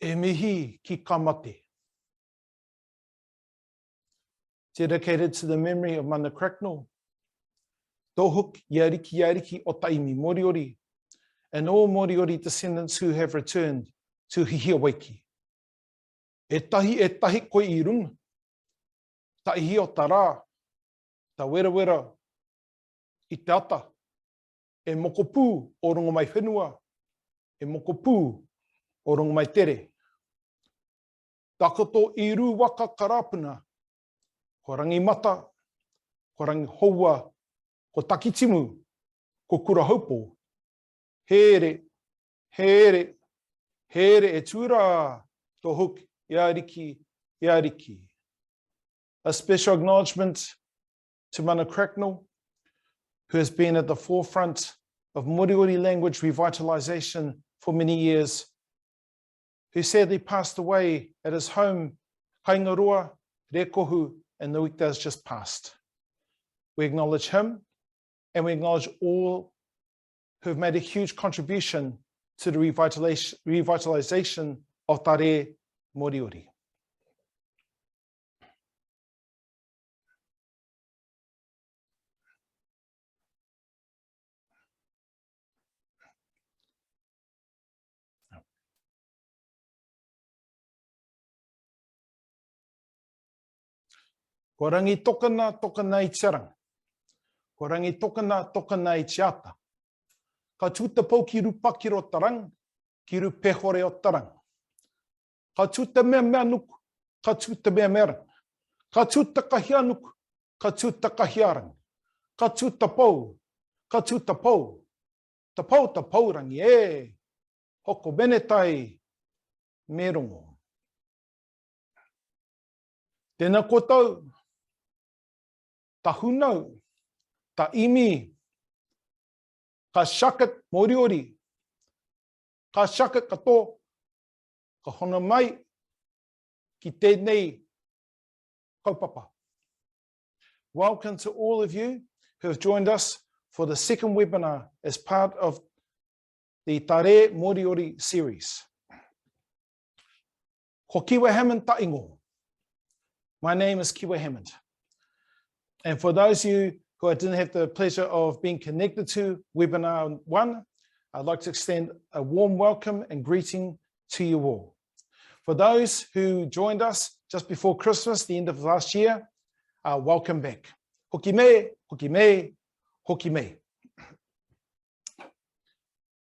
E mihi ki kamate. Dedicated to the memory of Mana Cracknell, Dohuk Yariki o Taimi Moriori, and all Moriori descendants who have returned to Hihiaweki. E tahi koe I runga, ta ihi o ta rā, ta wera I te ata, e moko pū o runga mai whenua, e moko pū o runga mai tere. Takoto I ru waka karapuna, ko rangi mata, ko rangi houa, ko takitimu, ko kura haupo. Here e tūra, Tohuk, Yariki. A special acknowledgement to Mana Cracknell, who has been at the forefront of Moriori language revitalization for many years, who sadly passed away at his home, Kaingaroa, Rekohu, and the week that has just passed. We acknowledge him, and we acknowledge all who have made a huge contribution to the revitalization of Re Moriori. Ko rangi tokana I tirang. Ko rangi tokana I tiata. Ka tūta pau ki rupaki ro tarang, ki rupehore o tarang. Ka tūta mea nuku, ka tūta mea merang. Ka tūta kahia nuku, ka tūta kahiarang. Ka tūta pau, ka tūta pau. Ta pau rangi e. Hoko benetai, me rongo. Tēnā koutou, ta hunau, ta imi, ka shakat Moriori, ka shakat kato, ka hona mai, ki tēnei kaupapa. Welcome to all of you who have joined us for the second webinar as part of the Re Moriori series. Ko Kiwa Hammond ta ingo. My name is Kiwa Hammond. And for those of you who I didn't have the pleasure of being connected to webinar 1, I'd like to extend a warm welcome and greeting to you all. For those who joined us just before Christmas, the end of last year, welcome back. Hoki me, hoki me, hoki me.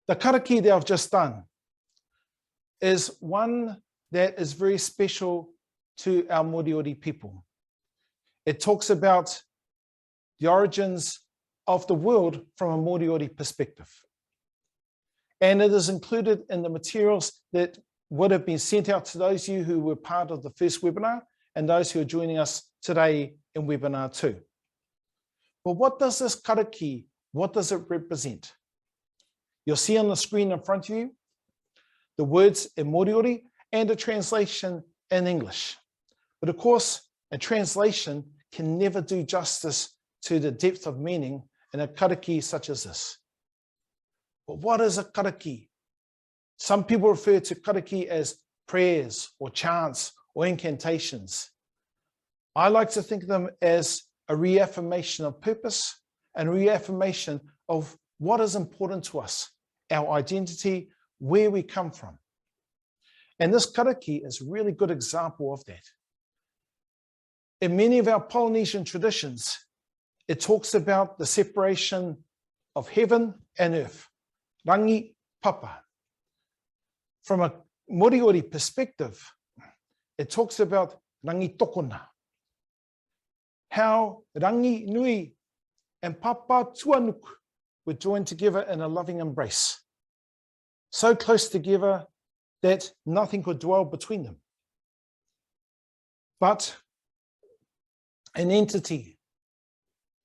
The karaki that I've just done is one that is very special to our Moriori people. It talks about the origins of the world from a Moriori perspective. And it is included in the materials that would have been sent out to those of you who were part of the first webinar and those who are joining us today in webinar 2. But what does this karaki, what does it represent? You'll see on the screen in front of you the words in Moriori and a translation in English. But of course, a translation can never do justice to the depth of meaning in a karaki such as this. But what is a karaki? Some people refer to karaki as prayers or chants or incantations. I like to think of them as a reaffirmation of purpose and reaffirmation of what is important to us, our identity, where we come from. And this karaki is a really good example of that. In many of our Polynesian traditions, it talks about the separation of heaven and earth, rangi papa. From a Moriori perspective, it talks about rangi tokona, how rangi nui and papa tuanuk were joined together in a loving embrace, so close together that nothing could dwell between them. But an entity,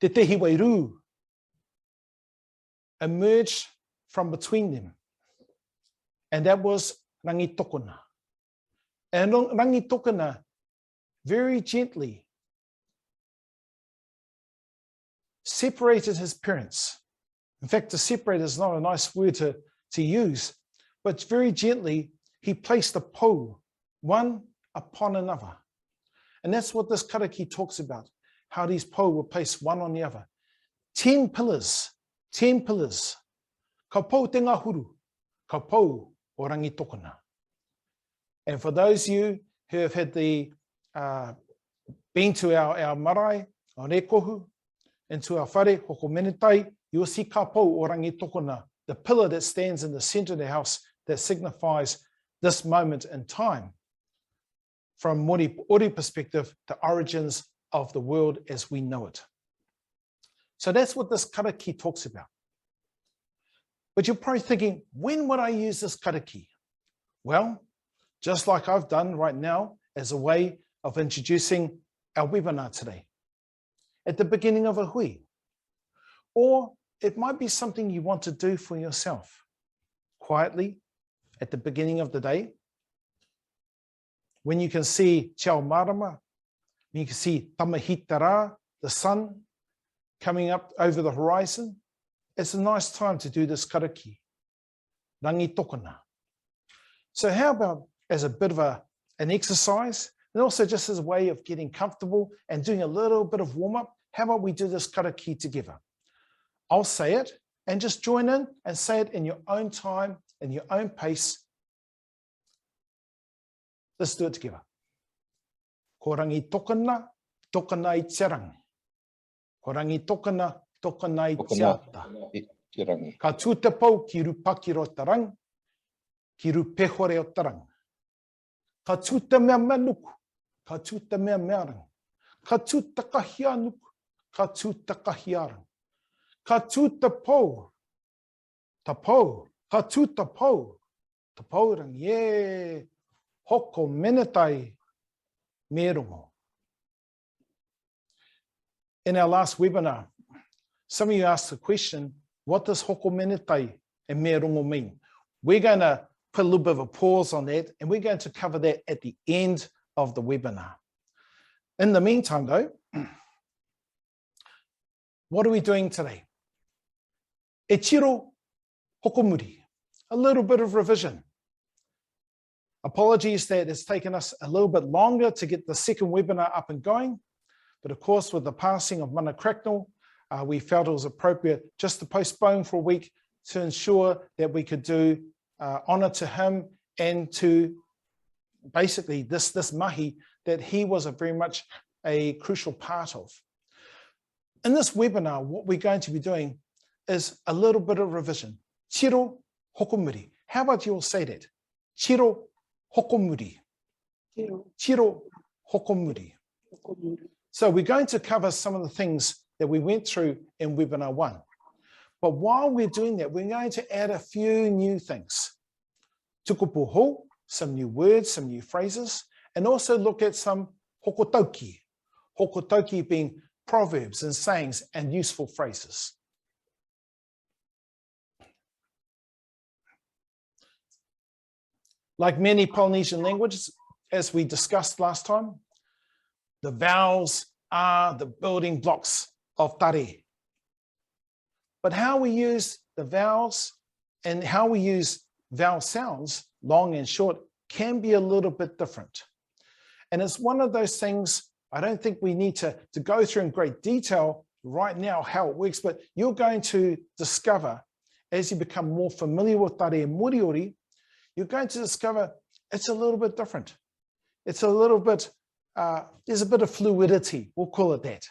te tehi wairu, emerged from between them, and that was rangi tokona. And rangi tokona very gently separated his parents. In fact, to separate is not a nice word to use, but very gently he placed a pou, one upon another. And that's what this karaki talks about, how these pou were placed one on the other. 10 pillars, 10 pillars. Ka pou te ngahuru, ka pou o rangi tokona. And for those of you who have had been to our marae, our rekohu, into our whare, hoko menetai, you will see ka pou o rangi tokona, the pillar that stands in the center of the house that signifies this moment in time. From Moriori perspective, the origins of the world as we know it. So that's what this karaki talks about. But you're probably thinking, when would I use this karaki? Well, just like I've done right now as a way of introducing our webinar today, at the beginning of a hui. Or it might be something you want to do for yourself, quietly, at the beginning of the day, when you can see Chao Marama, you can see Tamahitara, the sun, coming up over the horizon. It's a nice time to do this karaki, rangi tokona. So how about as a bit of an exercise, and also just as a way of getting comfortable and doing a little bit of warm-up, how about we do this karaki together? I'll say it, and just join in and say it in your own time, in your own pace. Let's do it together. Ko rangi tokana, tokana I tirang. Ko rangi tokana, tokana I tiata. Ka tū te pau ki ru pakiro tarang, ki ru pehore o tarang. Ka tū te mea manuku, ka tū te mea mearang. Ka tū te kahia nuku, ka tū te kahiarang. Ka tū te pau, ta pau, ka tū te pau, ta paurang, yeah. Hoko menetai me rongo. In our last webinar, some of you asked the question, what does hoko menetai and me rongo mean? We're going to put a little bit of a pause on that, and we're going to cover that at the end of the webinar. In the meantime, though, what are we doing today? E tiro hokomuri, a little bit of revision. Apologies that it's taken us a little bit longer to get the second webinar up and going. But of course, with the passing of Mana Cracknell, we felt it was appropriate just to postpone for a week to ensure that we could do honor to him and to basically this mahi that he was very much a crucial part of. In this webinar, what we're going to be doing is a little bit of revision. Chiro hokomuri. How about you all say that? Chiro hokomuri. Chiro hokomuri. So we're going to cover some of the things that we went through in webinar 1. But while we're doing that, we're going to add a few new things. Tukupuho, some new words, some new phrases, and also look at some hokotoki. Hokotoki being proverbs and sayings and useful phrases. Like many Polynesian languages, as we discussed last time, the vowels are the building blocks of tare. But how we use the vowels and how we use vowel sounds, long and short, can be a little bit different. And it's one of those things I don't think we need to go through in great detail right now how it works, but you're going to discover as you become more familiar with Tare Moriori, you're going to discover it's a little bit different. It's a little bit, there's a bit of fluidity, we'll call it that.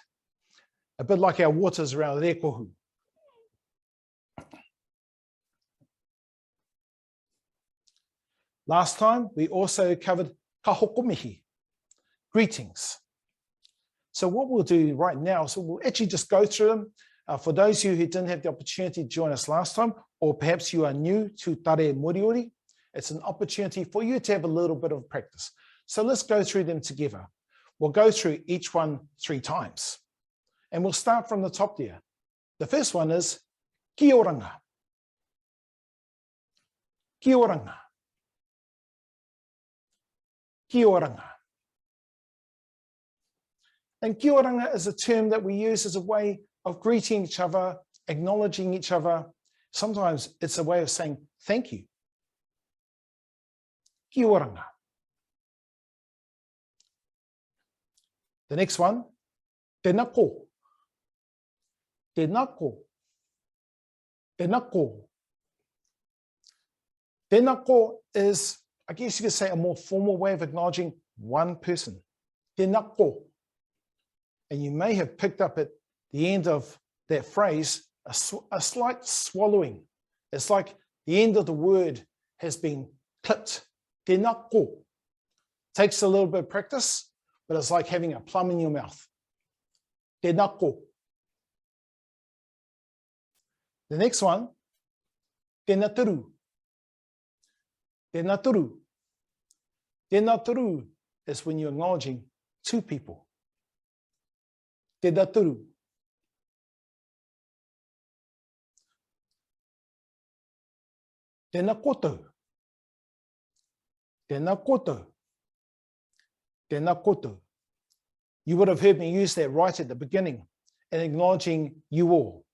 A bit like our waters around Rekohu. Last time, we also covered ka hokomihi, greetings. So what we'll do right now, so we'll actually just go through them. For those of you who didn't have the opportunity to join us last time, or perhaps you are new to Tare Moriori, it's an opportunity for you to have a little bit of practice. So let's go through them together. We'll go through each one 3 times. And we'll start from the top there. The first one is kia oranga. Kia oranga. Kia oranga. And kia oranga is a term that we use as a way of greeting each other, acknowledging each other. Sometimes it's a way of saying thank you. Kioranga. The next one, tēnā ko. Tēnā ko. Tēnā ko. Tēnā ko is, I guess you could say, a more formal way of acknowledging one person. Tēnā ko. And you may have picked up at the end of that phrase a slight swallowing. It's like the end of the word has been clipped. Tēnā ko. Takes a little bit of practice, but it's like having a plum in your mouth. Tēnā ko. The next one, tēnā turu. Tēnā turu. Tēnā turu is when you're acknowledging two people. Tēnā turu. Tēnā koutou. Tēnā koutou. Tēnā koutou. You would have heard me use that right at the beginning in acknowledging you all,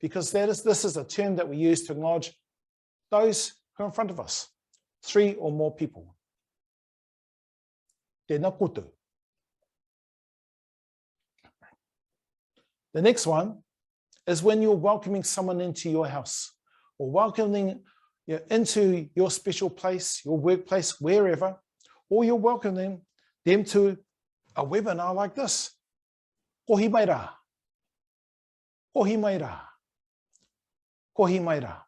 because this is a term that we use to acknowledge those who are in front of us, 3 or more people. Tēnā koutou. The next one is when you're welcoming someone into your house or welcoming into your special place, your workplace, wherever, or you're welcoming them to a webinar like this. Kohi mai rā. Kohi mai rā. Kohi mai rā.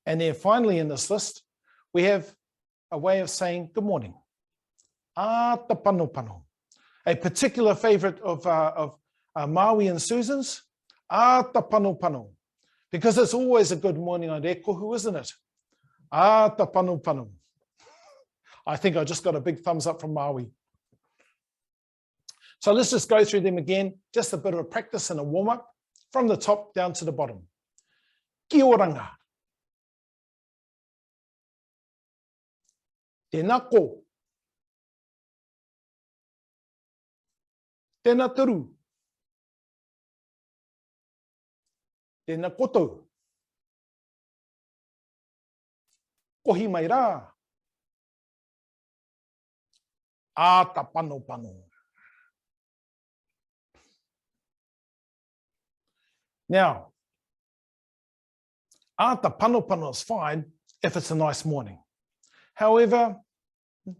And then finally in this list, we have a way of saying good morning. Ata pano pano. A particular favorite of Maui and Susan's, ata pano pano. Because it's always a good morning on rekohu, isn't it? Ata pano pano. I think I just got a big thumbs up from Maui. So let's just go through them again, just a bit of a practice and a warm-up from the top down to the bottom. Kia oranga. Tēnā ko. Tēnā turu. Tēnā koutou. Kohi mai rā. Ata pano pano. Now, ata pano pano is fine if it's a nice morning. However,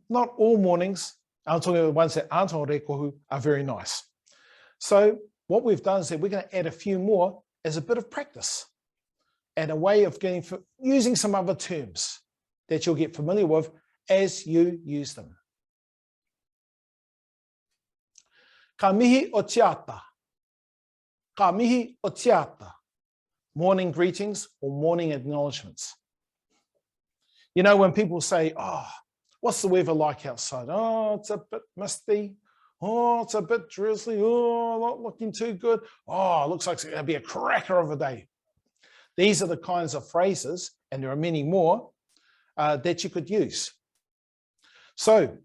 not all mornings, I'm talking about ones that aren't on rekohu, are very nice. So what we've done is that we're going to add a few more as a bit of practice and a way of using some other terms that you'll get familiar with as you use them. Ka mihi o te ata. Ka mihi o te ata. Morning greetings or morning acknowledgements. You know, when people say, oh, what's the weather like outside? Oh, it's a bit misty. Oh, it's a bit drizzly. Oh, not looking too good. Oh, it looks like it's going to be a cracker of a day. These are the kinds of phrases, and there are many more, that you could use. So,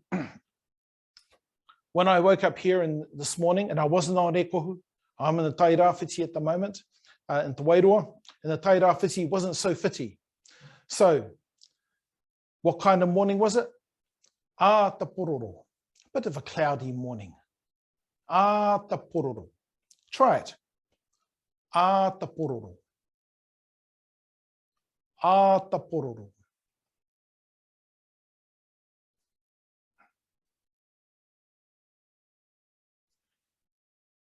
when I woke up here this morning, and I wasn't on rekohu, I'm in the tairāwhiti at the moment, in Te Wairoa, and the tairāwhiti wasn't so fiti. So, what kind of morning was it? Ata pororo. Bit of a cloudy morning. Ata pororo. Try it. Ata pororo. Ata pororo.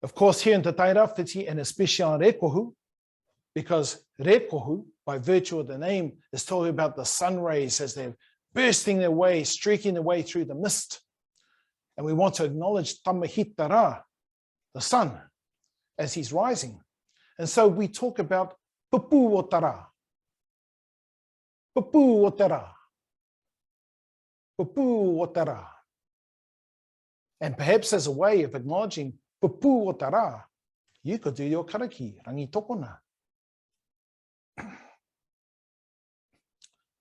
Of course, here in Te Tairāwhiti, and especially on rekohu, because rekohu, by virtue of the name, is talking about the sun rays as they're bursting their way, streaking their way through the mist. And we want to acknowledge tamahitara, the sun, as he's rising. And so we talk about pupu o tara. Pupu o tara. Pupu o tara. And perhaps as a way of acknowledging pupu o tara, you could do your karaki, rangi tokona.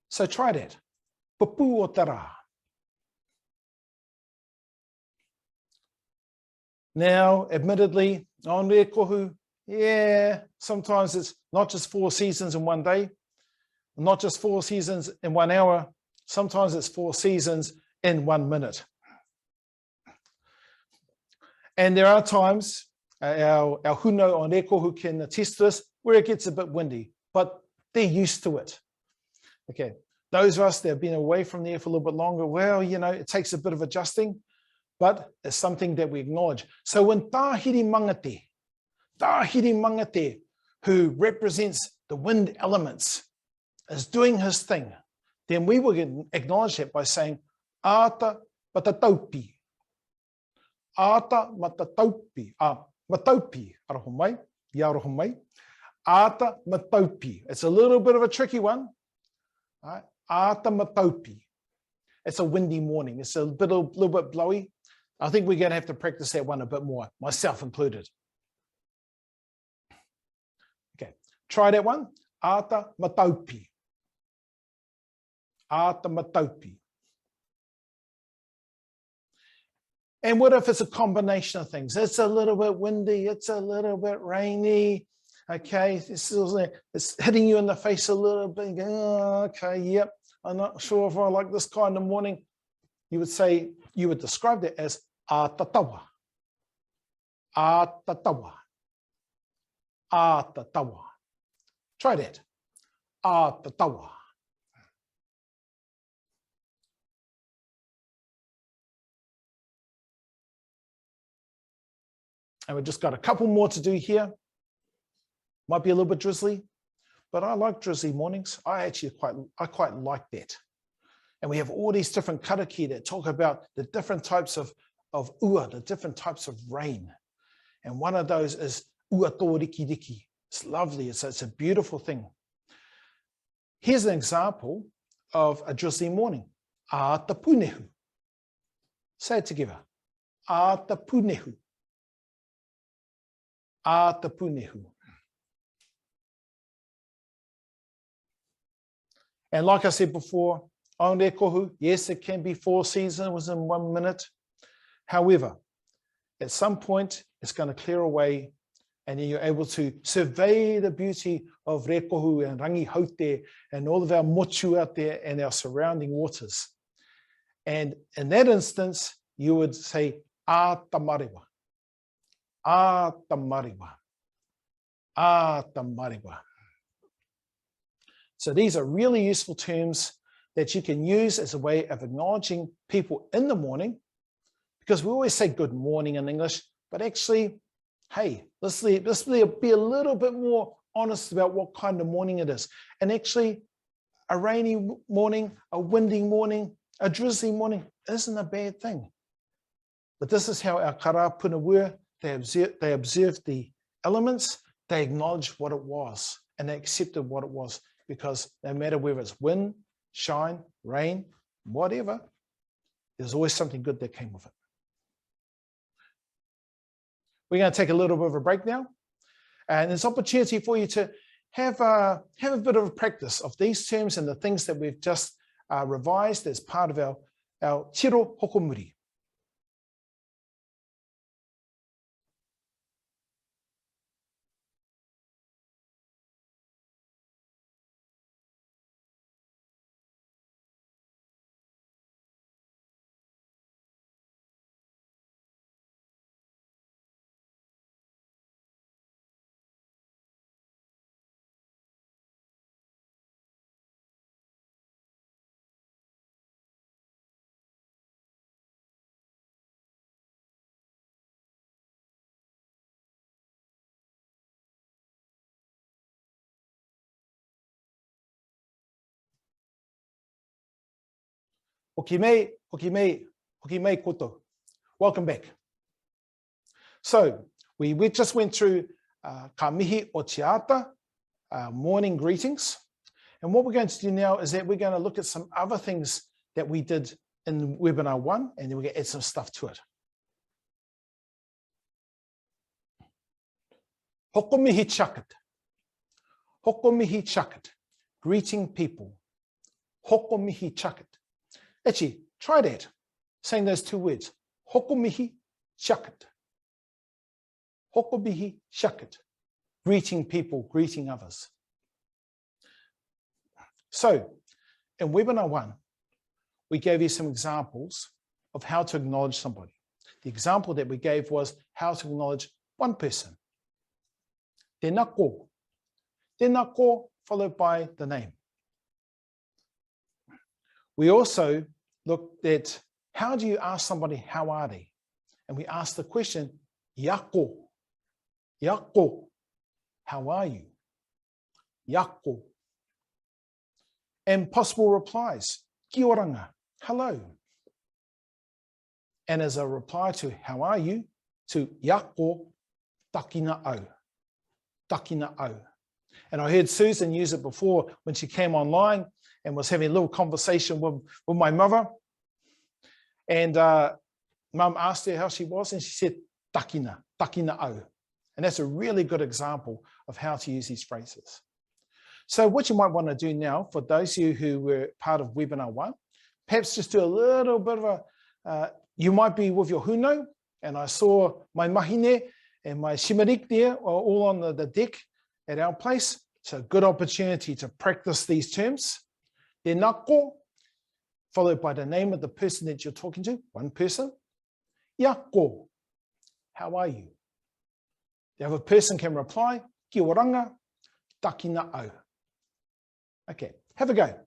So try that. Pupu o tara. Now, admittedly, on rekohu, Yeah, sometimes it's not just 4 seasons in one day, not just 4 seasons in 1 hour. Sometimes it's 4 seasons in 1 minute. And there are times, our huno on Rekohu can attest to this, where it gets a bit windy, but they're used to it. Okay, those of us that have been away from there for a little bit longer, well, you know, it takes a bit of adjusting, but it's something that we acknowledge. So when Tahiri Mangate, who represents the wind elements, is doing his thing, then we will acknowledge that by saying, Ata matataupi. Ata matataupi. Mataupi. Arohomai. Yarohomai. Ata mataupi. It's a little bit of a tricky one. Right? Ata mataupi. It's a windy morning. It's a little bit blowy. I think we're going to have to practice that one a bit more, myself included. Okay, try that one. Ata mataupi. Ata mataupi. And what if it's a combination of things? It's a little bit windy, it's a little bit rainy. Okay, it's hitting you in the face a little bit. Oh, okay, yep, I'm not sure if I like this kind of morning. You would describe that as atatawa. Atatawa. Atatawa. Try that. Atatawa. And we've just got a couple more to do here. Might be a little bit drizzly, but I like drizzly mornings. I quite like that. And we have all these different karaki that talk about the different types of ua, the different types of rain. And one of those is ua tō riki riki. It's lovely. It's a beautiful thing. Here's an example of a drizzly morning. Ata punehu. Say it together. Ata punehu. Ata punehu. And like I said before, on Rekohu, yes, it can be 4 seasons in 1 minute. However, at some point, it's going to clear away and then you're able to survey the beauty of Rekohu and Rangi Haute and all of our motu out there and our surrounding waters. And in that instance, you would say, Ātamariwa. Ātamariwa. Ātamariwa. So these are really useful terms that you can use as a way of acknowledging people in the morning, because we always say good morning in English, but actually, hey, let's be a little bit more honest about what kind of morning it is. And actually, a rainy morning, a windy morning, a drizzly morning isn't a bad thing. But this is how our kara puna were. They observed the elements, they acknowledged what it was, and they accepted what it was, because no matter whether it's wind, shine, rain, whatever, there's always something good that came with it. We're going to take a little bit of a break now, and it's an opportunity for you to have a bit of a practice of these terms and the things that we've just revised as part of our tiro hokomuri. Hokimei, hokimei, hokimei koto. Welcome back. So we just went through ka mihi o te ata, morning greetings. And what we're going to do now is that we're going to look at some other things that we did in webinar 1, and then we're going to add some stuff to it. Hokomihi chakat. Hokomihi chakat. Greeting people. Hokomihi chakat. Actually, try that, saying those 2 words. Hokomihi chakat. Hokomihi chakat. greeting people, greeting others. So in webinar 1, we gave you some examples of how to acknowledge somebody. The example that we gave was how to acknowledge one person. Tēnā ko. Tēnā ko followed by the name. We also looked at how do you ask somebody, how are they? And we asked the question, yako. Yako. How are you? Yako. And possible replies, kia oranga, hello. And as a reply to how are you, to yako, takina au. Takina au. And I heard Susan use it before when she came online and was having a little conversation with my mother. And Mum asked her how she was, and she said, takina, takina au. And that's a really good example of how to use these phrases. So what you might want to do now, for those of you who were part of webinar 1, perhaps just do a little bit of a, you might be with your huno, and I saw my mahine and my shimarik there are all on the deck at our place. So a good opportunity to practice these terms. Tēnā ko, followed by the name of the person that you're talking to, one person. Yako, how are you? The other person can reply, kia oranga, takina au. Okay, have a go.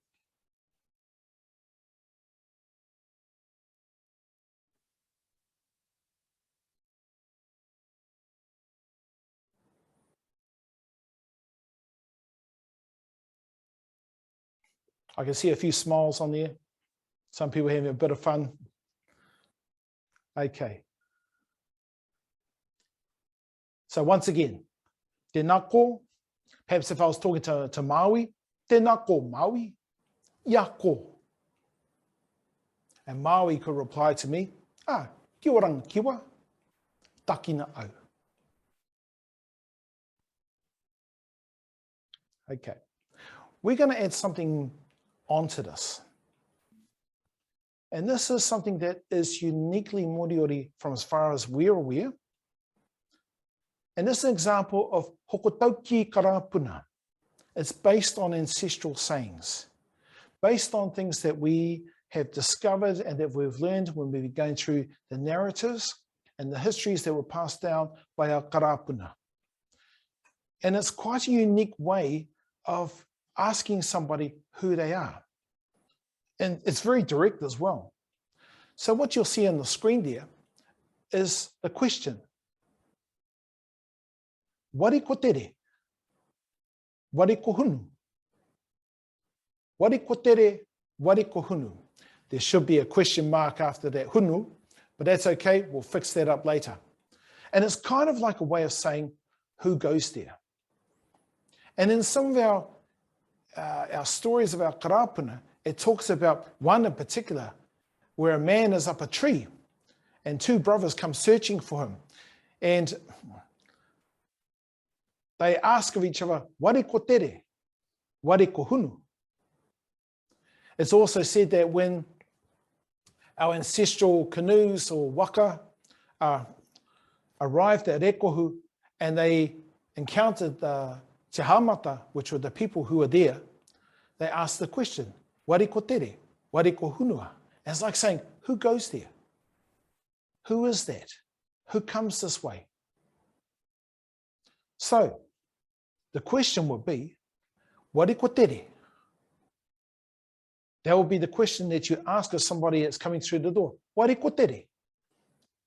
I can see a few smiles on there. Some people having a bit of fun. Okay. So once again, tēnā ko. Perhaps if I was talking to Maui, tēnā ko Maui, yako. And Maui could reply to me, kia oranga kiwa, takina au. Okay. We're going to add something onto this. And this is something that is uniquely Moriori from as far as we're aware. And this is an example of hokotauki karapuna. It's based on ancestral sayings, based on things that we have discovered and that we've learned when we've been going through the narratives and the histories that were passed down by our karapuna. And it's quite a unique way of asking somebody who they are. And it's very direct as well. So what you'll see on the screen there is the question. Wari ko tere? Wari ko hunu? Wari ko tere? Wari ko hunu? There should be a question mark after that hunu, but that's okay. We'll fix that up later. And it's kind of like a way of saying who goes there. And in some of our stories of our karapuna, it talks about one in particular where a man is up a tree and two brothers come searching for him. And they ask of each other, wari ko tere? Wari ko hunu? It's also said that when our ancestral canoes or waka arrived at Ekohu and they encountered the Te Hamata, which were the people who were there, they asked the question, wari ko tere? Wari ko hunua? And it's like saying, who goes there? Who is that? Who comes this way? So the question would be, wari ko tere? That will be the question that you ask of somebody that's coming through the door. Wari ko tere?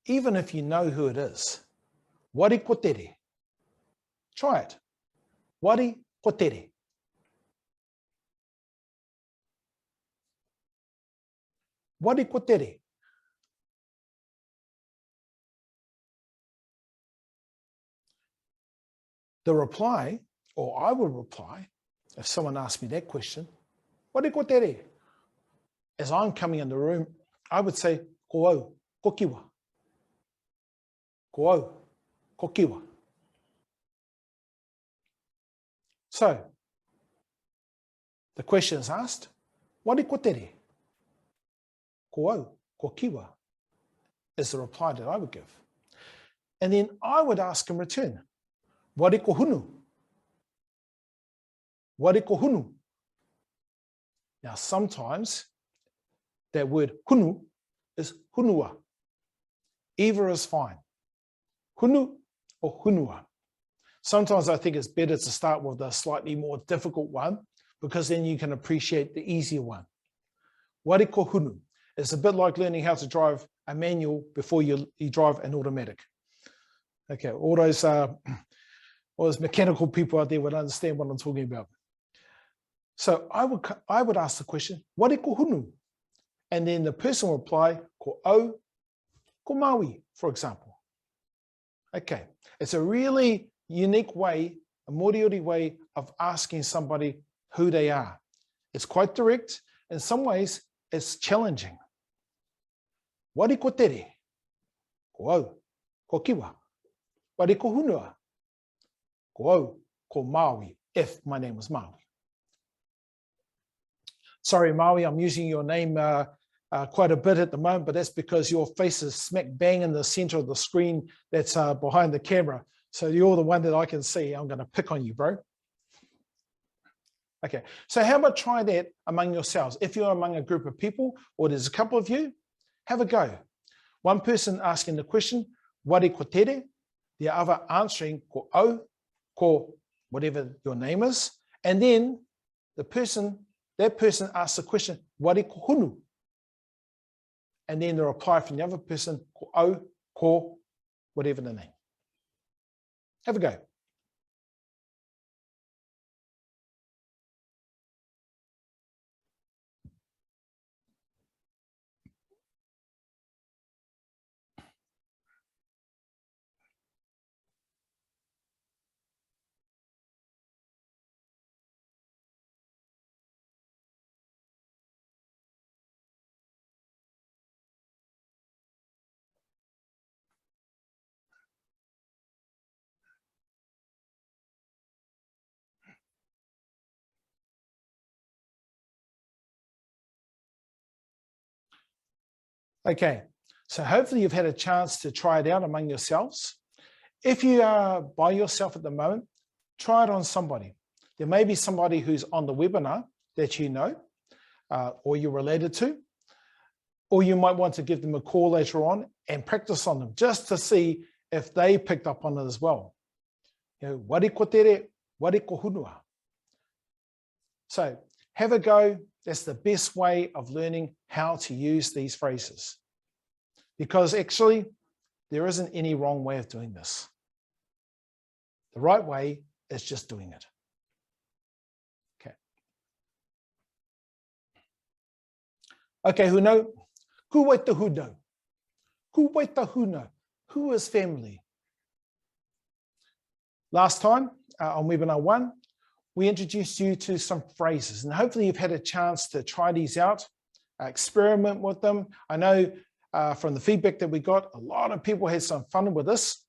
Even if you know who it is. Wari ko tere? Try it. Wari ko tere? Wari ko tere? The reply, or I would reply, if someone asked me that question, wari ko tere? As I'm coming in the room, I would say, ko au, ko kiwa. Ko au, ko kiwa. So, the question is asked, wari ko tere? Ko au, ko kiwa, is the reply that I would give. And then I would ask in return, wari ko hunu? Wari ko hunu. Now, sometimes that word hunu is hunua. Either is fine. Hunu or hunua. Sometimes I think it's better to start with a slightly more difficult one because then you can appreciate the easier one. Wari ko hunu. It's a bit like learning how to drive a manual before you drive an automatic. Okay, all those mechanical people out there would understand what I'm talking about. So I would ask the question, wari ko hunu? And then the person will reply, ko au, ko maui, for example. Okay, it's a really unique way, a Moriori way of asking somebody who they are. It's quite direct. In some ways, it's challenging. Wari ko tere, ko au, ko kiwa. Wari ko hunua, ko au, ko Maui, if my name was Maui. Sorry, Maui, I'm using your name quite a bit at the moment, but that's because your face is smack bang in the center of the screen that's behind the camera. So you're the one that I can see. I'm going to pick on you, bro. Okay, so how about try that among yourselves? If you're among a group of people, or there's a couple of you, have a go. One person asking the question, wari ko tere, the other answering ko au, ko whatever your name is, and then that person asks the question, wari ko hunu, and then the reply from the other person, ko au, ko whatever the name. Have a go. Okay, so hopefully you've had a chance to try it out among yourselves. If you are by yourself at the moment, try it on somebody. There may be somebody who's on the webinar that you know, or you're related to, or you might want to give them a call later on and practice on them just to see if they picked up on it as well. You know, wari ko tere, wari ko hunua. So have a go. That's the best way of learning how to use these phrases. Because actually, there isn't any wrong way of doing this. The right way is just doing it. Okay. Okay, huno. Ku wai te huno? Ku wai te huno? Who is family? Last time on webinar 1, we introduced you to some phrases, and hopefully you've had a chance to try these out, experiment with them. I know from the feedback that we got, a lot of people had some fun with this,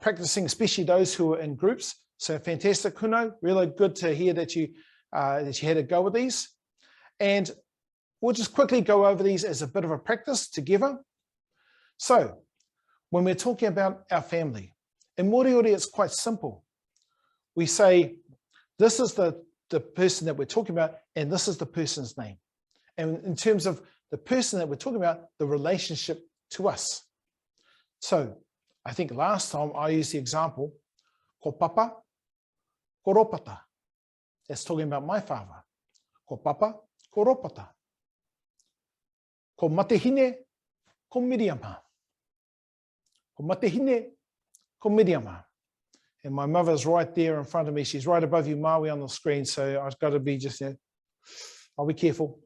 practicing, especially those who are in groups. So fantastic, Kuno. Really good to hear that you had a go with these. And we'll just quickly go over these as a bit of a practice together. So when we're talking about our family, in Moriori, it's quite simple. We say, this is the person that we're talking about, and this is the person's name. And in terms of the person that we're talking about, the relationship to us. So I think last time I used the example, ko papa, ko ropata. That's talking about my father. Ko papa, ko ropata. Ko matehine, ko miriama. Ko matehine, ko miriama. And my mother's right there in front of me. She's right above you, Maui, on the screen. So I've got to be just, I'll be careful.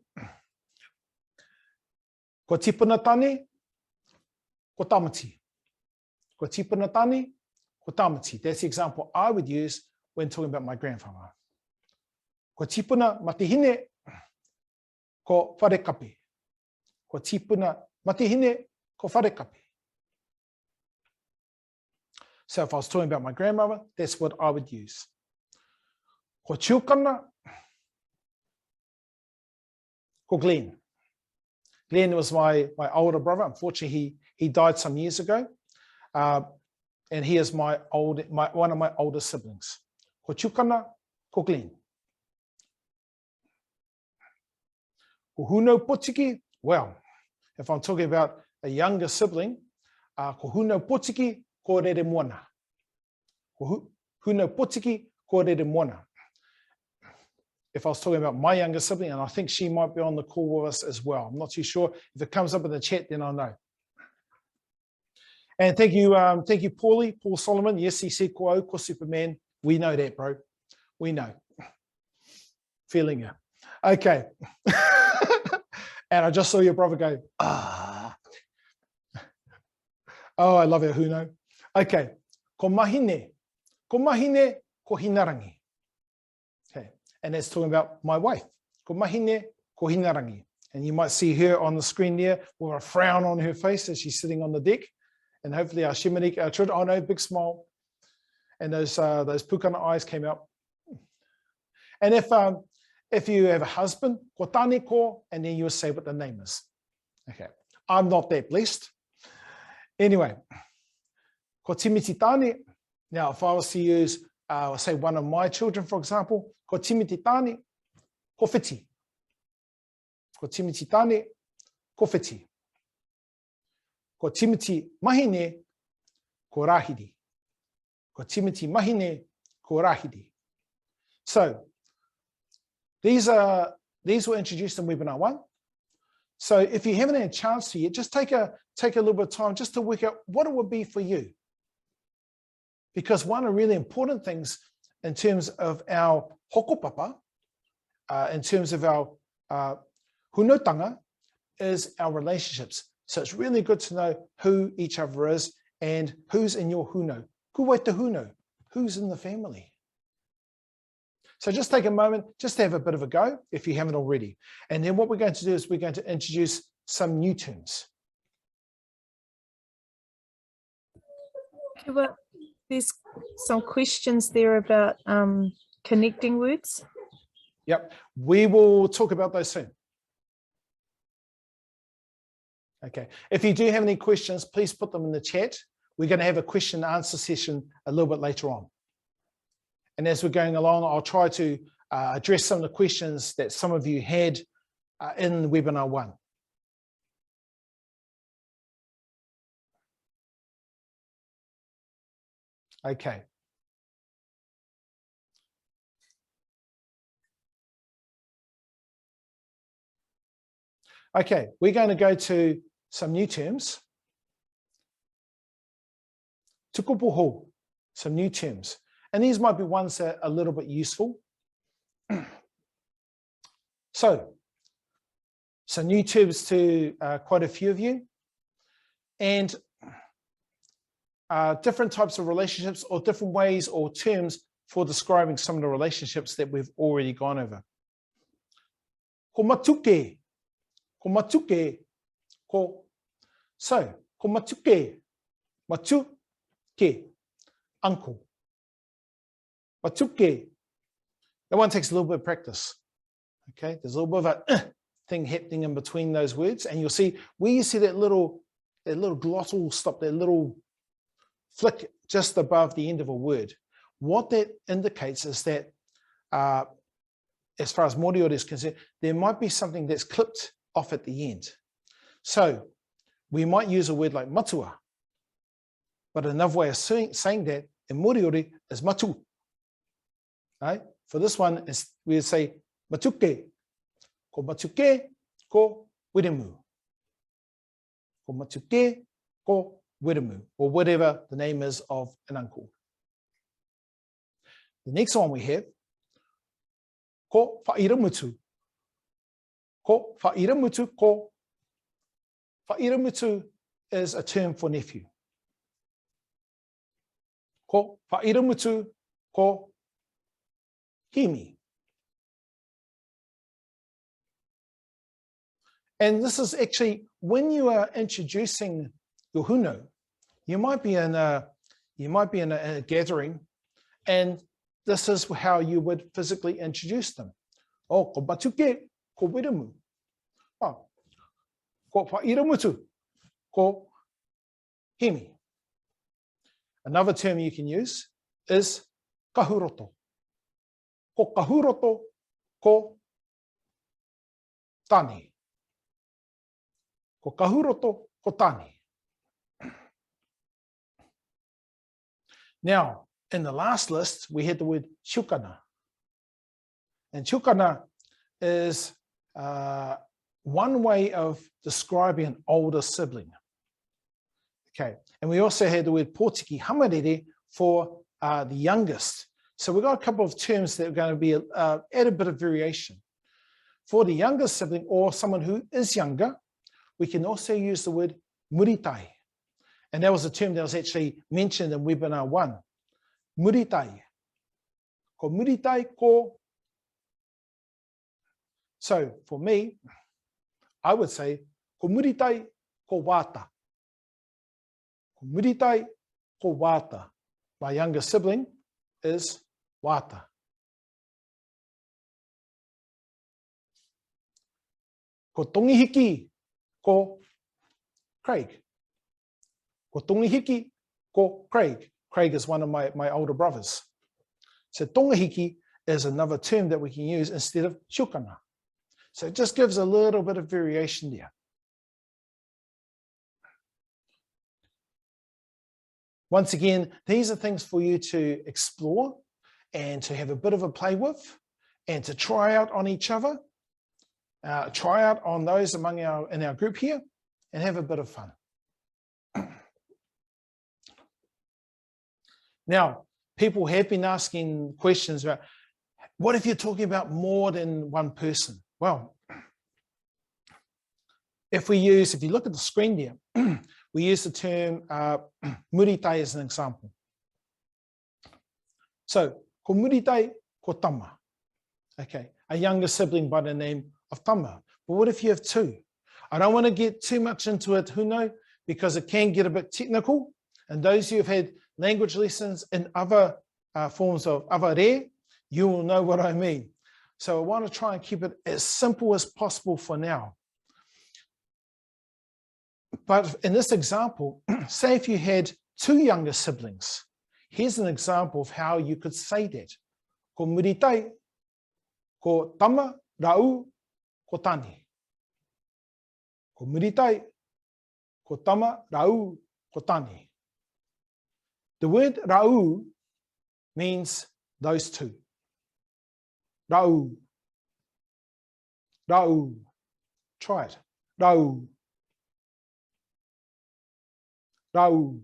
Ko tipuna tane, ko tamati. Ko tipuna tane, ko tamati. That's the example I would use when talking about my grandfather. Ko tipuna matihine, ko wharekapi. Ko tipuna matihine, ko wharekapi. So if I was talking about my grandmother, that's what I would use. Ko tiukana, ko Glenn. Glenn was my older brother. Unfortunately, he died some years ago. And he is one of my older siblings. Ko tiukana, ko Glenn. Ko huno potiki, well, if I'm talking about a younger sibling, ko huno potiki, ko rere moana. Ko huno potiki, ko rere moana. If I was talking about my younger sibling, and I think she might be on the call with us as well. I'm not too sure. If it comes up in the chat, then I'll know. And thank you, Paulie, Paul Solomon. Yes, he said ko au, ko Superman. We know that, bro. We know. Feeling you. Okay. And I just saw your brother go, ah. Oh, I love it, Huno. Okay. Ko mahine, ko hinarangi. Okay. And that's talking about my wife. Ko mahine, ko hinarangi. And you might see her on the screen there with a frown on her face as she's sitting on the deck. And hopefully our shimanik, our children, oh no, big smile. And those pukana eyes came out. And if you have a husband, ko tane ko, and then you'll say what the name is. Okay, I'm not that blessed. Anyway, ko timiti tane. Now, if I was to use, say one of my children, for example, ko timiti tane, ko whiti. Ko timiti tane, ko whiti. Ko timiti mahine, ko rahidi. Ko timiti mahine, ko rahidi. So, these were introduced in webinar 1. So if you haven't had a chance to yet, just take a little bit of time just to work out what it would be for you. Because one of the really important things in terms of our hokopapa, in terms of our hunotanga, is our relationships. So it's really good to know who each other is and who's in your huno. Kuwai te huno, who's in the family. So just take a moment, just to have a bit of a go if you haven't already. And then what we're going to do is we're going to introduce some new terms. Kiwa, there's some questions there about connecting words. Yep, we will talk about those soon. Okay, if you do have any questions, please put them in the chat. We're going to have a question and answer session a little bit later on. And as we're going along, I'll try to address some of the questions that some of you had in webinar 1. Okay. Okay, we're going to go to some new terms. Tukupuho, some new terms. And these might be ones that are a little bit useful. So, some new terms to quite a few of you. And different types of relationships or different ways or terms for describing some of the relationships that we've already gone over. Ko matuke, ko matuke, ko. So, ko matuke, matuke, uncle. Matuke, that one takes a little bit of practice. Okay, there's a little bit of a thing happening in between those words, and you'll see where you see that little glottal stop, that little flick just above the end of a word. What that indicates is that, as far as Moriori is concerned, there might be something that's clipped off at the end. So we might use a word like matua, but another way of saying that in Moriori is matu. Right? For this one, we would say matuke, ko matuke, ko wiremu. Ko matuke, ko wiremu, or whatever the name is of an uncle. The next one we have, ko whairamutu. Ko whairamutu, ko whairamutu is a term for nephew. Ko whairamutu, ko himi. And this is actually, when you are introducing your huno, you might be in a gathering, and this is how you would physically introduce them. Oh, ko batuke, ko wiremu. Oh, ko whairamutu, ko himi. Another term you can use is kahuroto. Ko kahuroto, ko tani. Ko kahuroto, ko tani. Now, in the last list, we had the word shukana. And shukana is one way of describing an older sibling. Okay, and we also had the word potiki hamarere for the youngest. So we've got a couple of terms that are going to be add a bit of variation. For the younger sibling or someone who is younger, we can also use the word muritai. And that was a term that was actually mentioned in webinar 1. Muritai. Ko muritai ko. So for me, I would say, ko muritai ko wata. Ko muritai ko wata. My younger sibling is wata. Ko tongihiki ko Craig. Ko tongihiki ko Craig. Craig is one of my older brothers. So tongihiki is another term that we can use instead of shukana. So it just gives a little bit of variation there. Once again, these are things for you to explore and to have a bit of a play with and to try out on each other, try out on those in our group here and have a bit of fun. Now, people have been asking questions about, what if you're talking about more than one person? Well, if you look at the screen there, we use the term muritai as an example. So, ko muritai ko tama. Okay, a younger sibling by the name of tama. But what if you have two? I don't want to get too much into it, because it can get a bit technical. And those who have had language lessons in other forms of avare, you will know what I mean. So I want to try and keep it as simple as possible for now. But in this example, say if you had two younger siblings, here's an example of how you could say that. Ko muritai, ko tama, rau, ko tani. Ko muritai, ko tama, rau, ko tani. The word rau means those two. Rau. Rau. Try it. Rau. Rau.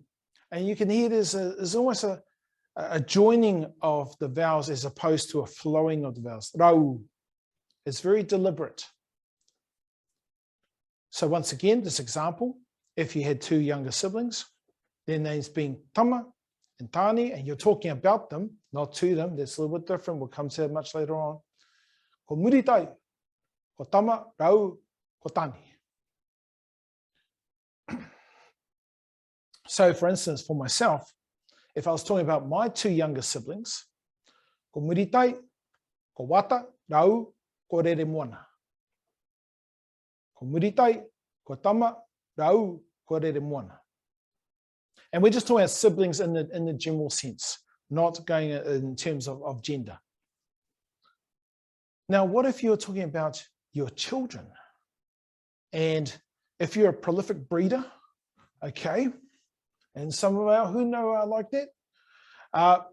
And you can hear there's almost a joining of the vowels as opposed to a flowing of the vowels. Rau. It's very deliberate. So once again, this example, if you had two younger siblings, their names being Tama and Tani, and you're talking about them, not to them, that's a little bit different. We'll come to that much later on. Ko muritai, ko Tama, rau, ko Tani. So for instance, for myself, if I was talking about my two younger siblings, ko muritai, ko wata, rau, ko rere moana. Ko muritai, ko Tama, rau, ko rere moana. And we're just talking about siblings in the general sense, not going in terms of gender. Now, what if you're talking about your children? And if you're a prolific breeder, okay, and some of our who know are like that,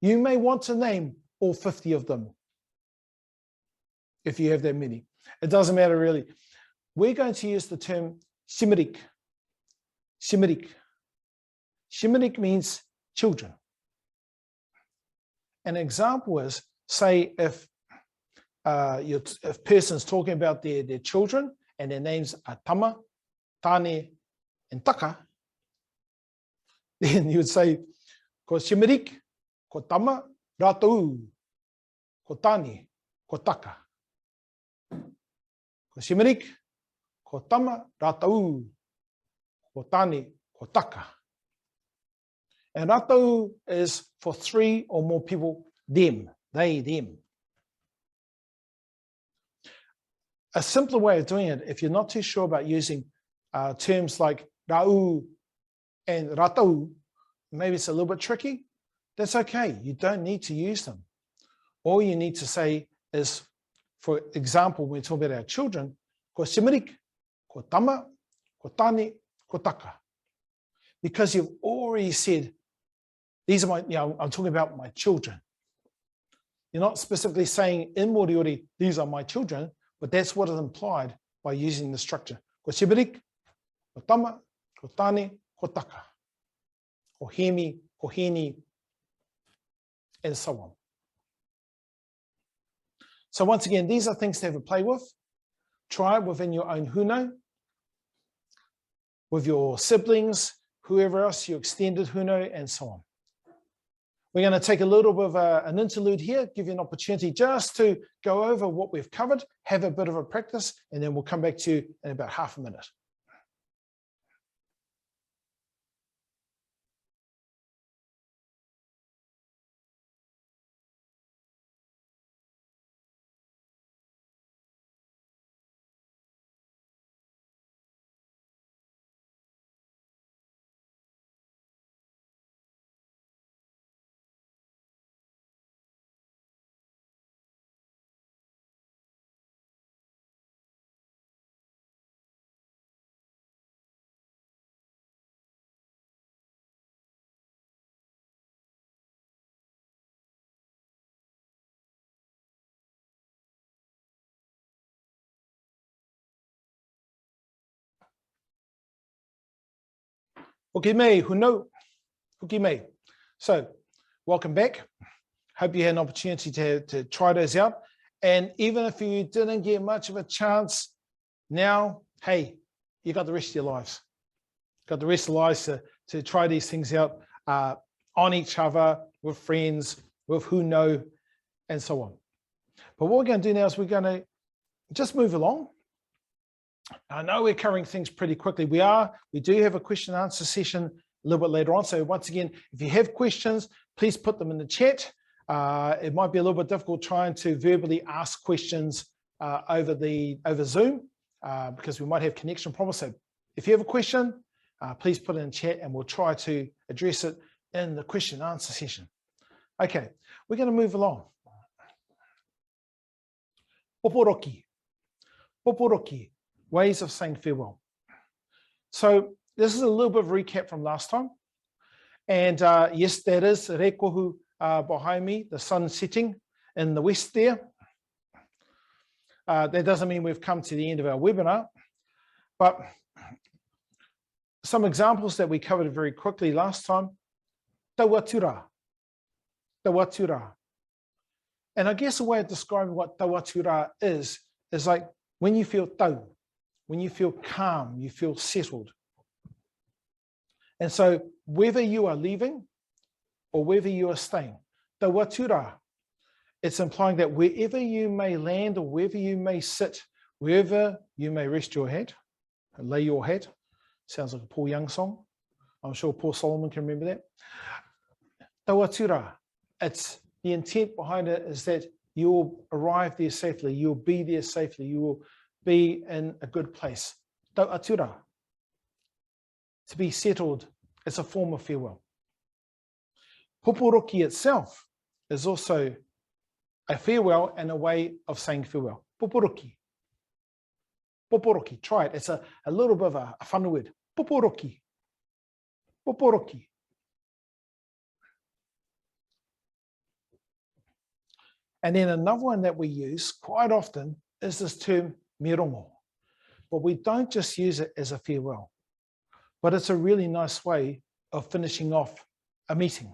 you may want to name all 50 of them if you have that many. It doesn't matter really. We're going to use the term shimirik. Shimirik. Shimirik means children. An example is, say if a person's talking about their children and their names are Tama, Tane, and Taka, then you would say, ko shimirik, ko Tama, rātou, ko Tane, ko Taka. Ko shimirik, ko Tama, rātou, ko Tane, ko Taka. And rātou is for three or more people, them, they, them. A simpler way of doing it, if you're not too sure about using terms like rau and rātou, maybe it's a little bit tricky, that's okay. You don't need to use them. All you need to say is for example, when we talk about our children, ko simarik, ko tama, ko tani, ko taka. Because you've already said, these are my, I'm talking about my children. You're not specifically saying in Moriori, these are my children, but that's what is implied by using the structure. Ko simarik, ko tama, ko tani, ko taka. Ko hemi, ko hini, and so on. So once again, these are things to have a play with. Try it within your own huno, with your siblings, whoever else, your extended huno, and so on. We're going to take a little bit of an interlude here, give you an opportunity just to go over what we've covered, have a bit of a practice, and then we'll come back to you in about half a minute. Hoki mei, huno, hoki mei. So, welcome back. Hope you had an opportunity to try those out. And even if you didn't get much of a chance, now, hey, you got the rest of your lives. Got the rest of your lives to try these things out on each other, with friends, with huno, and so on. But what we're going to do now is we're going to just move along. I know we're covering things pretty quickly. We do have a question and answer session a little bit later on. So once again, if you have questions, please put them in the chat. It might be a little bit difficult trying to verbally ask questions over Zoom because we might have connection problems. So if you have a question, please put it in chat and we'll try to address it in the question and answer session. Okay, we're going to move along. Poporoki. Poporoki. Ways of saying farewell. So this is a little bit of a recap from last time. And yes, that is Rekohu behind me, the sun setting in the west there. That doesn't mean we've come to the end of our webinar, but some examples that we covered very quickly last time. Tawatura. Tawatura. And I guess a way of describing what tawatura is like when you feel tau, when you feel calm, you feel settled. And so whether you are leaving or whether you are staying, tawatura, it's implying that wherever you may land or wherever you may sit, wherever you may rest your head, lay your head, sounds like a Paul Young song. I'm sure Paul Solomon can remember that. Tawatura, it's the intent behind it is that you will arrive there safely, you'll be there safely, you will be in a good place. Tawatura, to be settled, it's a form of farewell. Poporoki itself is also a farewell and a way of saying farewell. Poporoki. Poporoki, try it. It's a little bit of a fun word. Poporoki. Poporoki. And then another one that we use quite often is this term mirongo. But we don't just use it as a farewell, but it's a really nice way of finishing off a meeting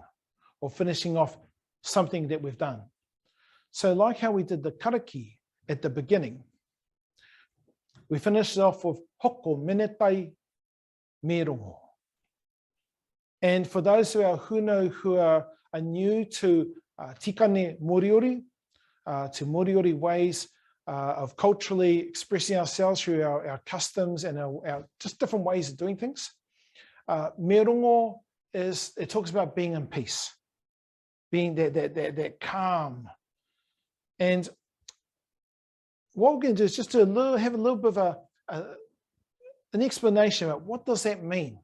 or finishing off something that we've done. So like how we did the Karaki at the beginning, we finished it off with hoko menetai mirongo. And for those of our huno who are new to tikane Moriori, to Moriori ways of culturally expressing ourselves through our customs and our just different ways of doing things. Mirongo it talks about being in peace, being that calm. And what we're going to do is just have a little bit of an explanation about what does that mean?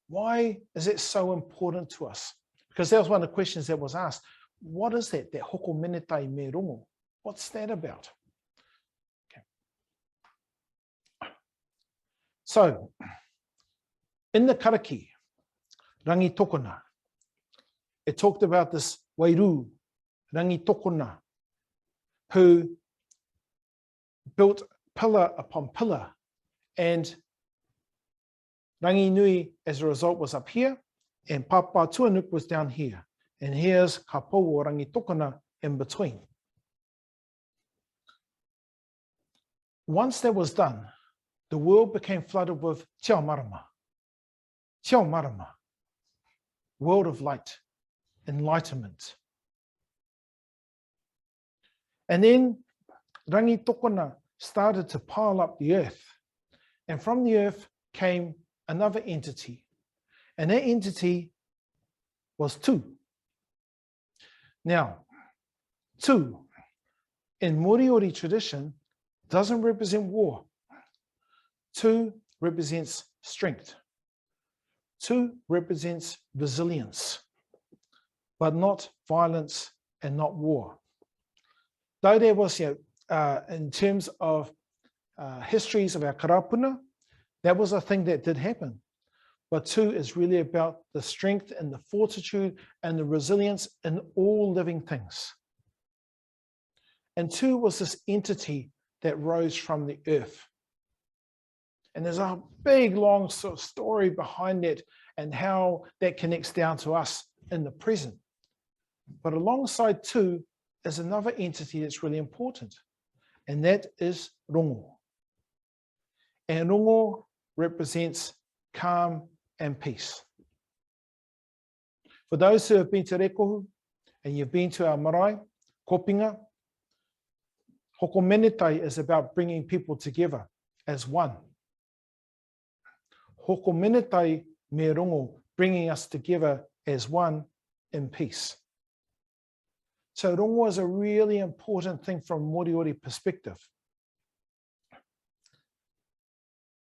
Why is it so important to us? Because that was one of the questions that was asked. What is that hoko menetai me rongo? What's that about? Okay. So, in the Karaki, rangi tokona, it talked about this wairu, rangi tokona, who built pillar upon pillar, and rangi nui as a result was up here, and papa tuanuk was down here, and here's kapou o rangi tokona in between. Once that was done, the world became flooded with Tiao Marama, world of light, enlightenment. And then rangi tokona started to pile up the earth. And from the earth came another entity. And that entity was Tu. Now, Tu, in Moriori tradition, doesn't represent war. Tu represents strength. Tu represents resilience, but not violence and not war. Though there was, in terms of histories of our karapuna, that was a thing that did happen. But Tu is really about the strength and the fortitude and the resilience in all living things. And Tu was this entity that rose from the earth. And there's a big, long sort of story behind that and how that connects down to us in the present. But alongside Tu is another entity that's really important, and that is rongo. And rongo represents calm and peace. For those who have been to Rekohu and you've been to our marae, kopinga, hokomenetai is about bringing people together as one. Hokomenetai me rongo, bringing us together as one in peace. So rongo is a really important thing from Moriori perspective.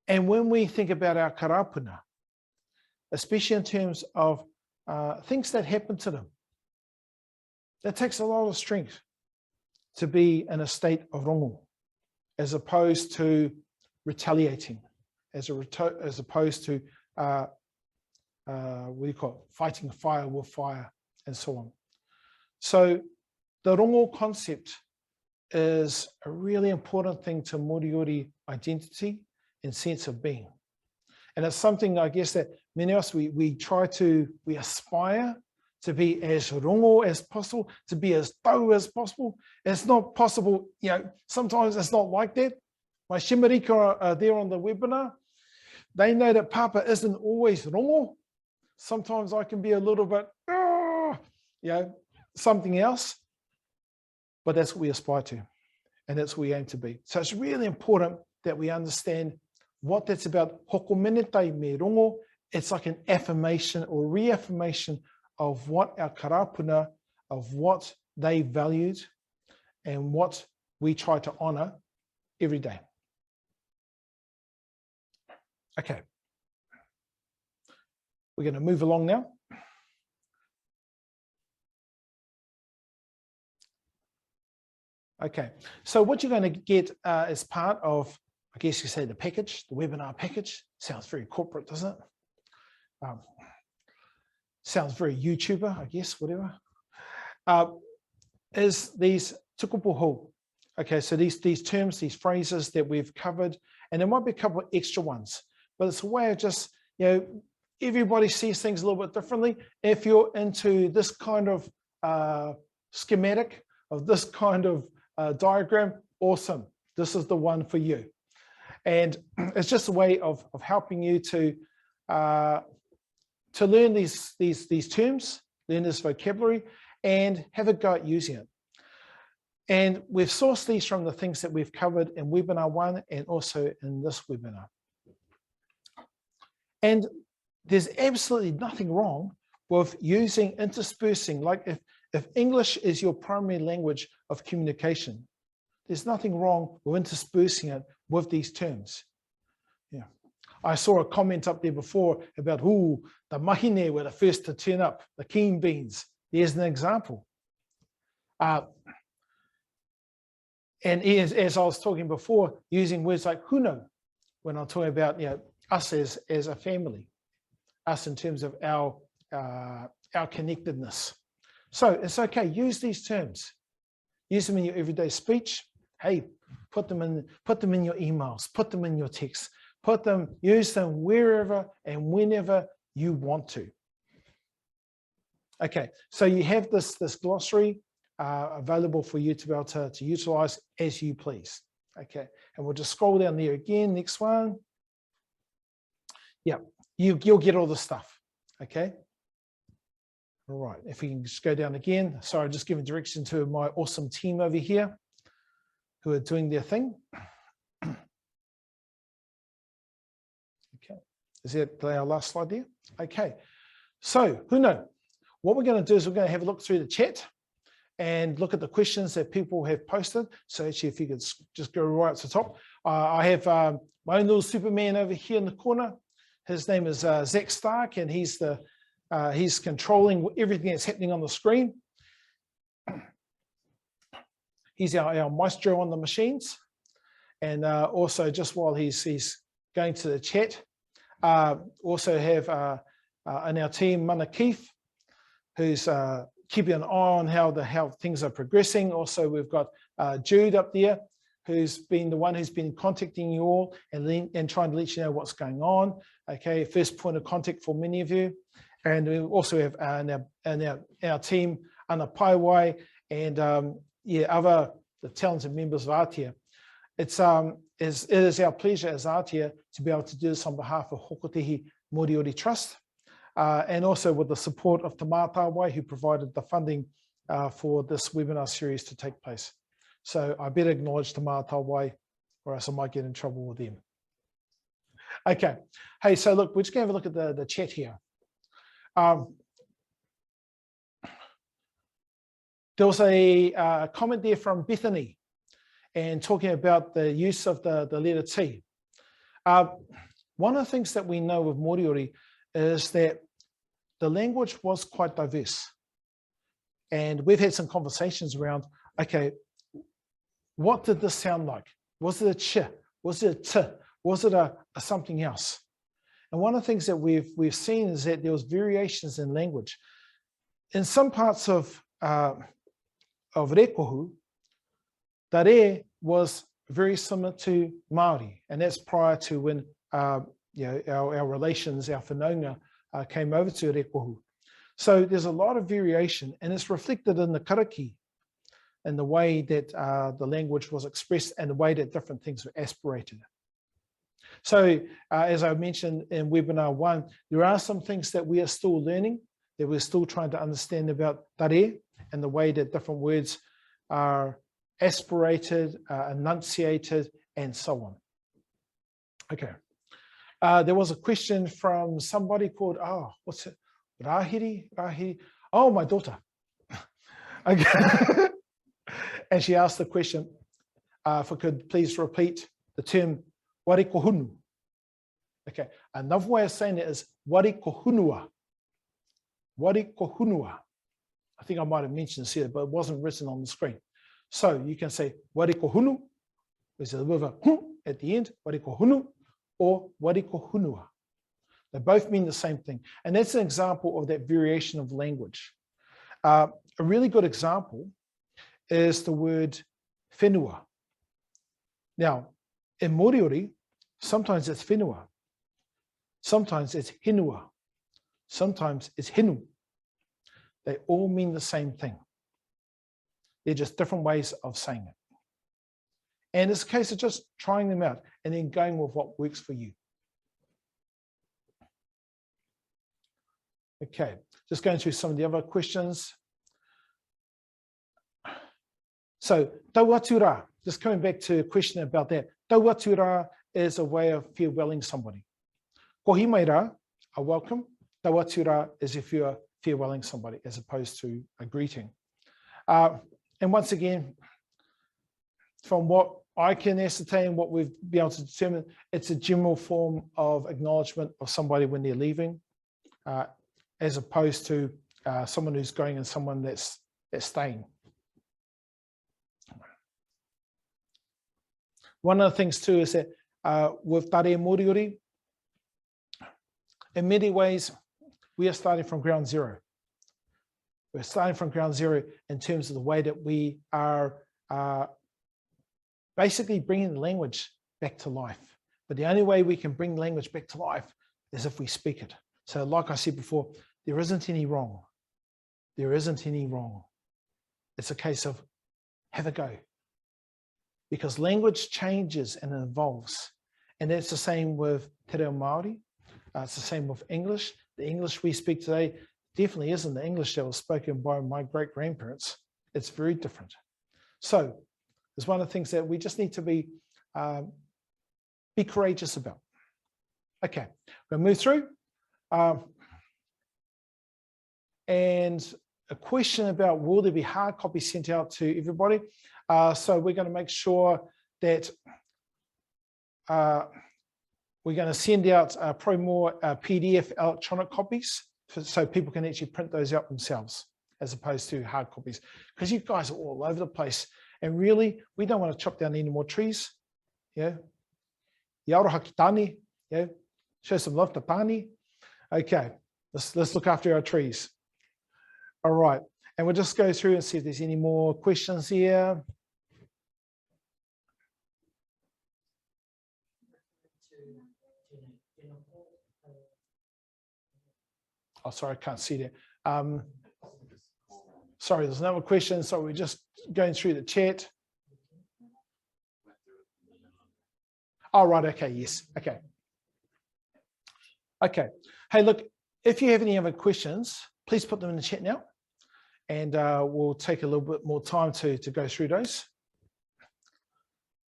And when we think about our karapuna, especially in terms of things that happen to them, that takes a lot of strength to be in a state of rongo, as opposed to retaliating, as opposed to what do you call it? Fighting fire with fire, and so on. So the rongo concept is a really important thing to Moriori identity and sense of being. And it's something, I guess, that many of us, we aspire to be as rongo as possible, to be as tau as possible. And it's not possible, sometimes it's not like that. My shimarika are there on the webinar. They know that Papa isn't always rongo. Sometimes I can be a little bit, something else. But that's what we aspire to. And that's what we aim to be. So it's really important that we understand what that's about. Hokomenetai me rongo, it's like an affirmation or reaffirmation of what our karapuna, of what they valued and what we try to honor every day. Okay. We're going to move along now. Okay, so what you're going to get as part of, I guess you say, the package, the webinar package. Sounds very corporate, doesn't it? Sounds very YouTuber, I guess, whatever. Is these tukupoho. Okay, so these terms, these phrases that we've covered, and there might be a couple of extra ones, but it's a way of just, everybody sees things a little bit differently. If you're into this kind of schematic, of this kind of diagram, awesome. This is the one for you. And it's just a way of helping you to learn these terms, learn this vocabulary, and have a go at using it. And we've sourced these from the things that we've covered in webinar 1 and also in this webinar. And there's absolutely nothing wrong with using, interspersing, like if English is your primary language of communication, there's nothing wrong with interspersing it with these terms. Yeah, I saw a comment up there before about, the mahine were the first to turn up, the keen beans. There's an example. And as I was talking before, using words like huno, when I'm talking about us as a family, us in terms of our connectedness. So it's okay, use these terms. Use them in your everyday speech. Hey, put them in your emails, put them in your texts, use them wherever and whenever you want to. Okay, so you have this glossary available for you to be able to utilize as you please. Okay, and we'll just scroll down there again. Next one. Yeah, you'll get all the stuff. Okay. All right, if we can just go down again. Sorry, just giving direction to my awesome team over here who are doing their thing. Okay, is that our last slide there? Okay, so Huno, what we're going to do is we're going to have a look through the chat and look at the questions that people have posted. So actually, if you could just go right to the top. I have my own little Superman over here in the corner. His name is Zach Stark, and he's controlling everything that's happening on the screen. He's our maestro on the machines. And also, just while he's going to the chat, also have in our team, Mana Keith, who's keeping an eye on how things are progressing. Also, we've got Jude up there, who's been the one who's been contacting you all and trying to let you know what's going on. Okay, first point of contact for many of you. And we also have our team, Ana Paiwai, and the talented members of Aotea. It is our pleasure as Aotea to be able to do this on behalf of Hokotehi Moriori Trust, and also with the support of Te Mātāwai, who provided the funding for this webinar series to take place. So I better acknowledge Te Mātāwai, or else I might get in trouble with them. Okay, hey, so look, we're just going to have a look at the chat here. There was a comment there from Bethany and talking about the use of the letter T. One of the things that we know of Moriori is that the language was quite diverse. And we've had some conversations around, okay, what did this sound like? Was it a ch? Was it a t? Was it a something else? And one of the things that we've seen is that there was variations in language. In some parts of Rekohu, Tare was very similar to Māori, and that's prior to when our relations, our whanaunga, came over to Rekohu. So there's a lot of variation, and it's reflected in the Karaki, and the way that the language was expressed and the way that different things were aspirated. So as I mentioned in webinar 1, there are some things that we are still learning, that we're still trying to understand about tare and the way that different words are aspirated, enunciated, and so on. Okay. There was a question from somebody called, what's it? Rahiri? Oh, my daughter. Okay. And she asked the question, if I could please repeat the term warikohunu. Okay, another way of saying it is warikohunua. Warikohunua. I think I might have mentioned this here, but it wasn't written on the screen. So you can say warikohunu, there's a bit of a hu at the end, warikohunu, or warikohunua. They both mean the same thing. And that's an example of that variation of language. A really good example is the word whenua. Now, in Moriori, sometimes it's whenua, sometimes it's henua, sometimes it's henu. They all mean the same thing. They're just different ways of saying it. And it's a case of just trying them out and then going with what works for you. Okay, just going through some of the other questions. So, tauatura, just coming back to a question about that. Tauatura is a way of farewelling somebody. Kohimaira, a welcome. Tauatura is if you're farewelling somebody as opposed to a greeting. And once again, from what I can ascertain, what we've been able to determine, it's a general form of acknowledgement of somebody when they're leaving, as opposed to someone who's going and someone that's staying. One of the things too is that with Re Moriori, in many ways, we are starting from ground zero. We're starting from ground zero in terms of the way that we are basically bringing the language back to life. But the only way we can bring language back to life is if we speak it. So like I said before, there isn't any wrong. There isn't any wrong. It's a case of have a go. Because language changes and evolves. And that's the same with Te Reo Māori. It's the same with English. The English we speak today definitely isn't the English that was spoken by my great-grandparents. It's very different. So it's one of the things that we just need to be courageous about. Okay, we'll move through. And a question about will there be hard copies sent out to everybody? So we're going to make sure that we're going to send out probably more PDF electronic copies so people can actually print those out themselves as opposed to hard copies, because you guys are all over the place. And really, we don't want to chop down any more trees. Yeah. Yaorohaki tani. Yeah. Show some love to tani. Okay. Let's look after our trees. All right. And we'll just go through and see if there's any more questions here. Oh, sorry, I can't see that. Sorry, there's another question. So we're just going through the chat. Oh, right. Okay. Yes. Okay. Okay. Hey, look, if you have any other questions, please put them in the chat now. And we'll take a little bit more time to go through those.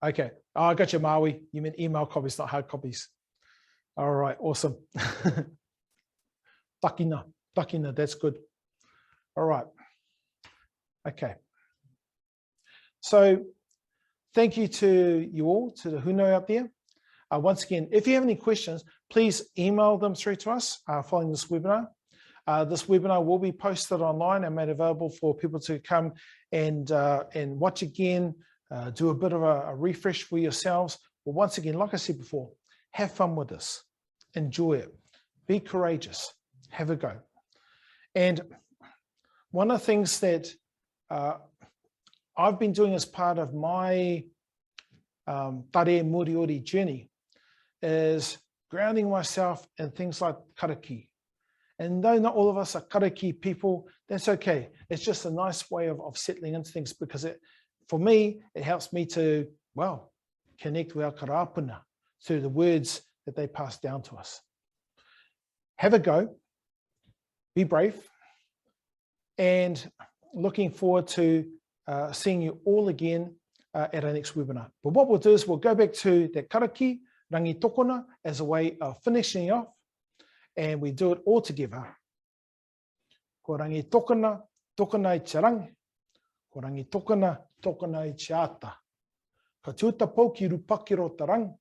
Okay. Oh, I got you, Maui. You meant email copies, not hard copies. All right. Awesome. Takina, that's good. All right. Okay. So thank you to you all, to the Huno out there. Once again, if you have any questions, please email them through to us following this webinar. This webinar will be posted online and made available for people to come and watch again, do a bit of a refresh for yourselves. But once again, like I said before, have fun with this. Enjoy it. Be courageous. Have a go. And one of the things that I've been doing as part of my Re Moriori journey is grounding myself in things like Karaki. And though not all of us are Karaki people, that's okay. It's just a nice way of settling into things, because for me, it helps me to, well, connect with our karapuna through the words that they pass down to us. Have a go. Be brave. And looking forward to seeing you all again at our next webinar. But what we'll do is we'll go back to that Karaki, rangi tokona, as a way of finishing off, and we do it all together. Ko rangi tokona, tokona I te rangi. Ko rangi tokona, tokona I te ata. Ka tūta pau ki rupakiro o te rangi,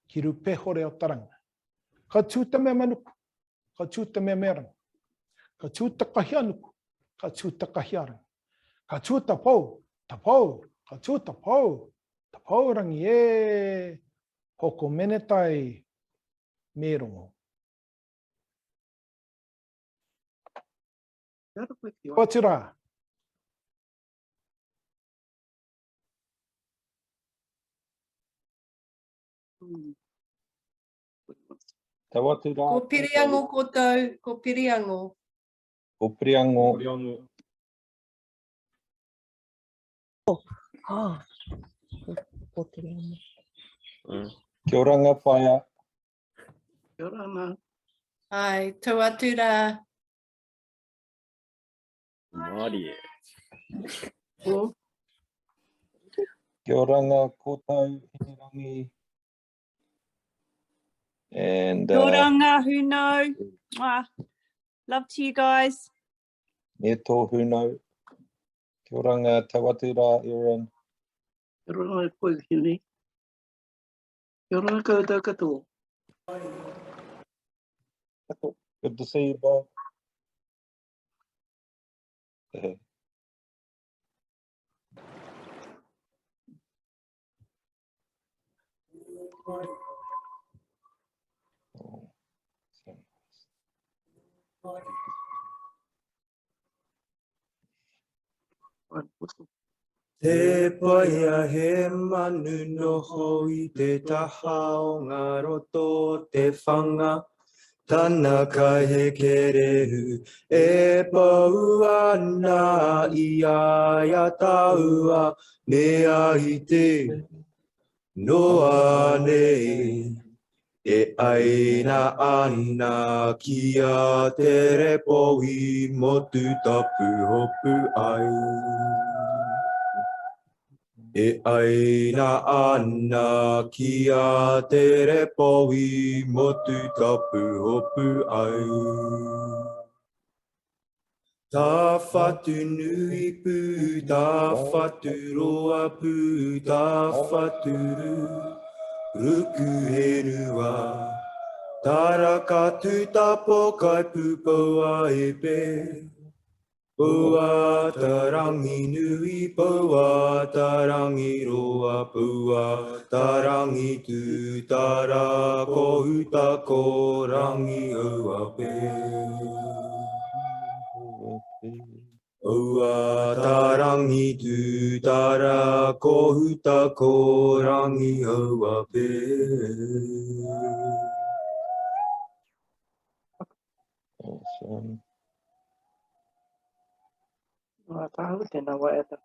ki rupehore o te rangi. Ka tūta mea manuku, ka tūta mea mea rangi. Ka tūta kahi anuku, ka tūta kahi arangi. Ka tūta pau, ta pau, ka tūta pau, ta pau rangi e. Hoko menetai me rongo. Ko tira. Ko piriango koutou, ko piriango. Ko piriango. Oh, ko piriango. Kia ora ngā whaia. Kia ora ngā. Ai, tau atu rā. Māori. Kia ora ngā kōtau hinirangi. And Kia ora ngā Huno. Love to you guys. me tō Huno. Kia ora ngā tauatu rā, Erin. Kia ora ngā koe hini. Kia ora ngā koutou katoa. Good to see you, Bob. Oh, so Te paia he manu no hoi te taha o ngā roto te whanga. Tana kai he kerehu e pau ana i aia taua mea i te noa nei. E aina ana kia te repo i motu tapu hopu ai. E aina ana kia te repo i motu tapu hopu ai. Tā whatu nui pū, tā whatu roa pū, tā whatu ruku he rua. Taraka tu tapo kai pupaua e pe. Pua tarangi nui, pua tarangi roa, pua tarangi tu tara ko uta ko rangi ua pe. Ua tarangi tu tara ko uta ko rangi ua pe. awesome. Ngā tahu tēnā wai ata.